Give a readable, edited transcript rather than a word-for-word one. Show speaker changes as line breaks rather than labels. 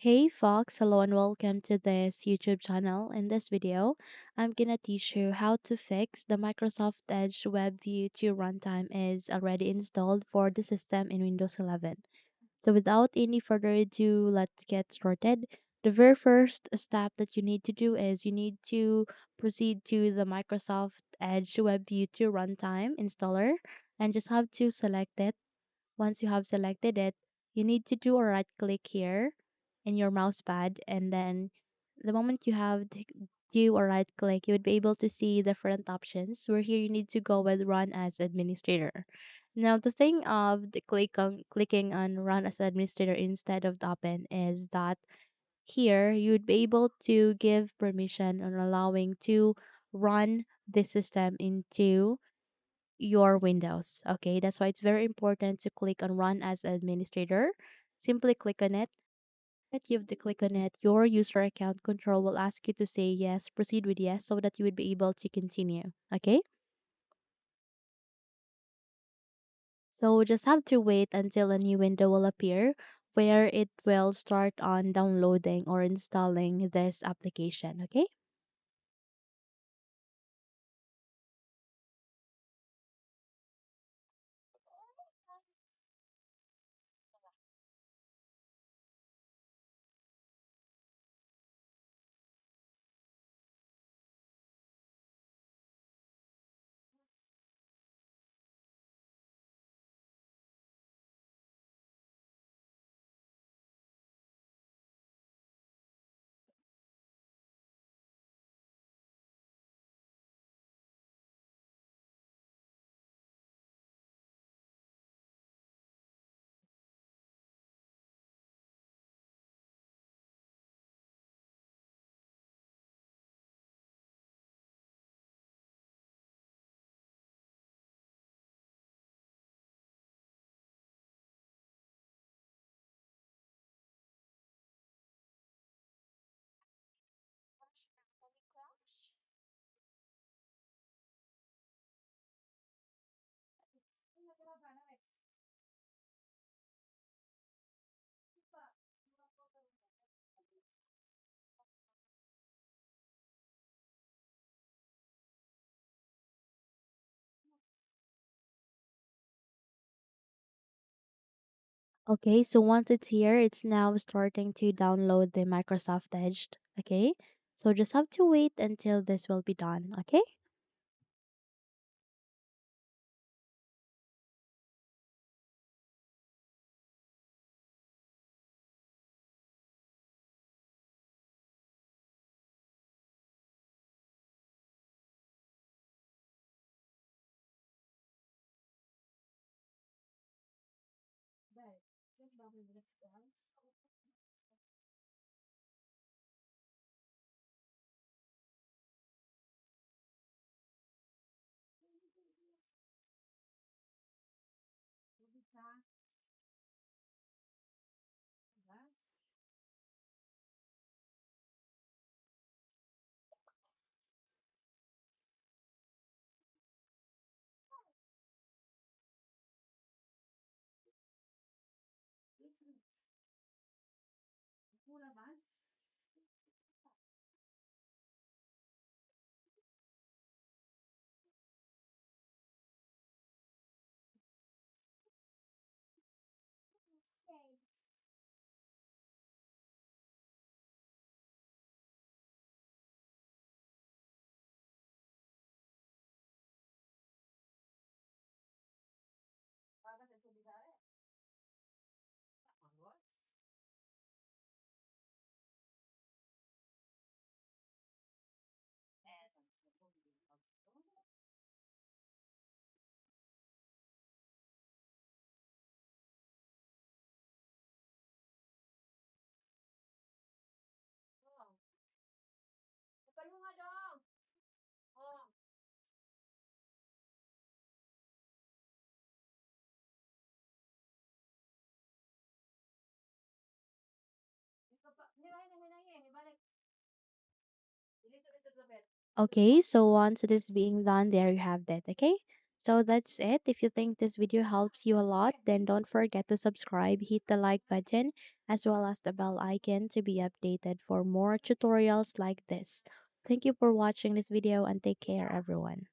Hey Fox, hello and welcome to this YouTube channel. In this video, I'm gonna teach you how to fix the Microsoft Edge WebView2 Runtime is already installed for the system in Windows 11. So without any further ado, let's get started. The very first step that you need to do is you need to proceed to the Microsoft Edge WebView2 Runtime installer and just have to select it. Once you have selected it, you need to do a right click here in your mouse pad, and then the moment you have do a right click, you would be able to see different options where here you need to go with run as administrator. Now the thing of the clicking on run as administrator instead of the open is that here you would be able to give permission on allowing to run the system into your Windows. Okay, that's why it's very important to click on Run as Administrator. Simply click on it. If you've click on it, your user account control will ask you to say yes, proceed with yes, so that you would be able to continue. Okay, so just have to wait until a new window will appear where it will start on downloading or installing this application. Okay. Okay, so once it's here, it's now starting to download the Microsoft Edge. Okay, so just have to wait until this will be done. Okay. Okay, so once it is being done, there you have that. Okay, So that's it. If you think this video helps you a lot, then don't forget to subscribe, hit the like button, as well as the bell icon to be updated for more tutorials like this. Thank you for watching this video and take care everyone.